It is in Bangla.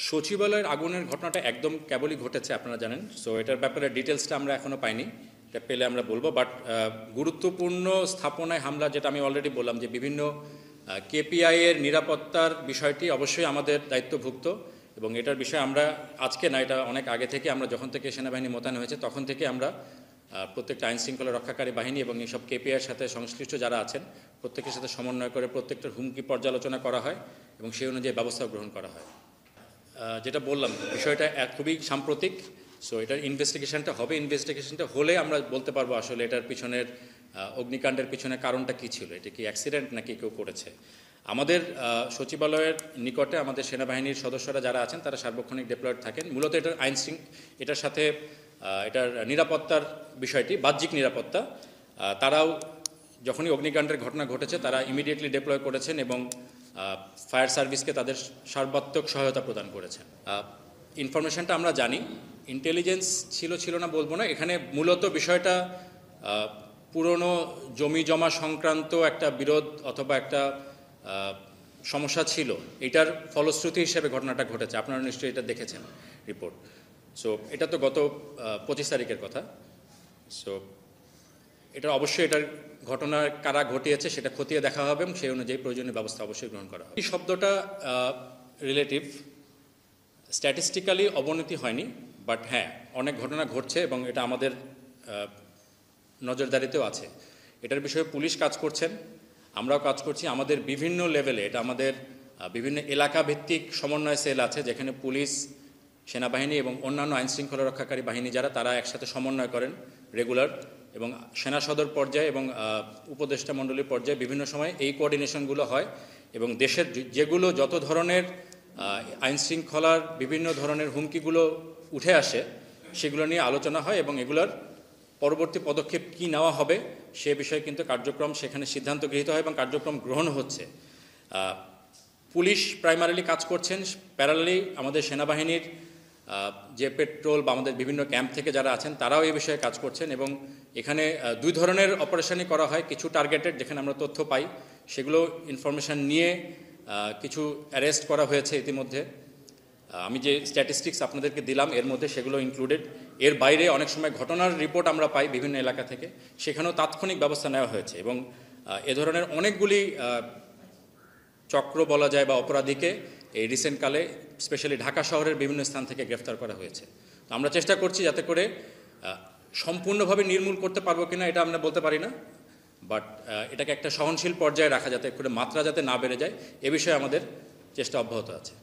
সচিবালয়ের আগুনের ঘটনাটা একদম কেবলই ঘটেছে, আপনারা জানেন। সো এটার ব্যাপারে ডিটেলসটা আমরা এখনও পাইনি, এটা পেলে আমরা বলবো। বাট গুরুত্বপূর্ণ স্থাপনায় হামলা, যেটা আমি অলরেডি বললাম যে বিভিন্ন কেপিআই এর নিরাপত্তার বিষয়টি অবশ্যই আমাদের দায়িত্বভুক্ত, এবং এটার বিষয়ে আমরা আজকে না, এটা অনেক আগে থেকে আমরা যখন থেকে সেনাবাহিনী মোতায়েন হয়েছে তখন থেকে আমরা প্রত্যেকটা আইন শৃঙ্খলা রক্ষাকারী বাহিনী এবং এইসব কেপিআইয়ের সাথে সংশ্লিষ্ট যারা আছেন প্রত্যেকের সাথে সমন্বয় করে প্রত্যেকটার হুমকি পর্যালোচনা করা হয় এবং সেই অনুযায়ী ব্যবস্থা গ্রহণ করা হয়। যেটা বললাম, বিষয়টা খুবই সাম্প্রতিক। সো এটার ইনভেস্টিগেশনটা হবে, ইনভেস্টিগেশনটা হলে আমরা বলতে পারবো আসলে এটার পিছনের অগ্নিকাণ্ডের পিছনে কারণটা কী ছিল, এটা কি অ্যাক্সিডেন্ট নাকি কেউ করেছে। আমাদের সচিবালয়ের নিকটে আমাদের সেনাবাহিনীর সদস্যরা যারা আছেন তারা সার্বক্ষণিক ডিপ্লয়েড থাকেন। মূলত এটার এটার সাথে এটার নিরাপত্তার বিষয়টি বাহ্যিক নিরাপত্তা, তারাও যখনই অগ্নিকাণ্ডের ঘটনা ঘটেছে তারা ইমিডিয়েটলি ডিপ্লয় করেছেন এবং ফায়ার সার্ভিসকে তাদের সর্বাত্মক সহায়তা প্রদান করেছেন। ইনফরমেশনটা আমরা জানি, ইন্টেলিজেন্স ছিল না বলবো না, এখানে মূলত বিষয়টা পুরনো জমি জমা সংক্রান্ত একটা বিরোধ অথবা একটা সমস্যা ছিল, এটার ফলশ্রুতি হিসেবে ঘটনাটা ঘটেছে। আপনারা নিশ্চয়ই এটা দেখেছেন রিপোর্ট। সো এটা তো গত 25 তারিখের কথা। সো এটা অবশ্যই এটার ঘটনা কারা ঘটিয়েছে সেটা খতিয়ে দেখা হবে এবং সেই অনুযায়ী প্রয়োজনীয় ব্যবস্থা অবশ্যই গ্রহণ করা হবে। এই শব্দটা রিলেটিভ, স্ট্যাটিস্টিক্যালি অবনতি হয়নি, বাট হ্যাঁ অনেক ঘটনা ঘটছে এবং এটা আমাদের নজরদারিতেও আছে। এটার বিষয়ে পুলিশ কাজ করছেন, আমরাও কাজ করছি। আমাদের বিভিন্ন লেভেলে, এটা আমাদের বিভিন্ন এলাকা ভিত্তিক সমন্বয় সেল আছে যেখানে পুলিশ, সেনাবাহিনী এবং অন্যান্য আইনশৃঙ্খলা রক্ষাকারী বাহিনী যারা, তারা একসাথে সমন্বয় করেন রেগুলার, এবং সেনা সদর পর্যায়ে এবং উপদেষ্টা মণ্ডলীর পর্যায়ে বিভিন্ন সময় এই কোঅর্ডিনেশনগুলো হয় এবং দেশের যেগুলো যত ধরনের আইনশৃঙ্খলার বিভিন্ন ধরনের হুমকিগুলো উঠে আসে সেগুলো নিয়ে আলোচনা হয় এবং এগুলোর পরবর্তী পদক্ষেপ কী নেওয়া হবে সে বিষয়ে কিন্তু কার্যক্রম সেখানে সিদ্ধান্ত গৃহীত হয় এবং কার্যক্রম গ্রহণ হচ্ছে। পুলিশ প্রাইমারিলি কাজ করছেন, প্যারালালি আমাদের সেনাবাহিনীর যে পেট্রোল বা আমাদের বিভিন্ন ক্যাম্প থেকে যারা আছেন তারাও এই বিষয়ে কাজ করছেন এবং এখানে দুই ধরনের অপারেশনই করা হয়। কিছু টার্গেটেড, যেখানে আমরা তথ্য পাই সেগুলো ইনফরমেশন নিয়ে কিছু অ্যারেস্ট করা হয়েছে ইতিমধ্যে। আমি যে স্ট্যাটিস্টিক্স আপনাদেরকে দিলাম এর মধ্যে সেগুলো ইনক্লুডেড। এর বাইরে অনেক সময় ঘটনার রিপোর্ট আমরা পাই বিভিন্ন এলাকা থেকে, সেখানেও তাৎক্ষণিক ব্যবস্থা নেওয়া হয়েছে এবং এ ধরনের অনেকগুলি চক্র বলা যায় বা অপরাধীকে এই রিসেন্টকালে স্পেশালি ঢাকা শহরের বিভিন্ন স্থান থেকে গ্রেফতার করা হয়েছে। তো আমরা চেষ্টা করছি যাতে করে সম্পূর্ণভাবে নির্মূল করতে পারবো কিনা এটা আমরা বলতে পারি না, বাট এটাকে একটা সহনশীল পর্যায়ে রাখা যাতে করে মাত্রা যাতে না বেড়ে যায় এ বিষয়ে আমাদের চেষ্টা অব্যাহত আছে।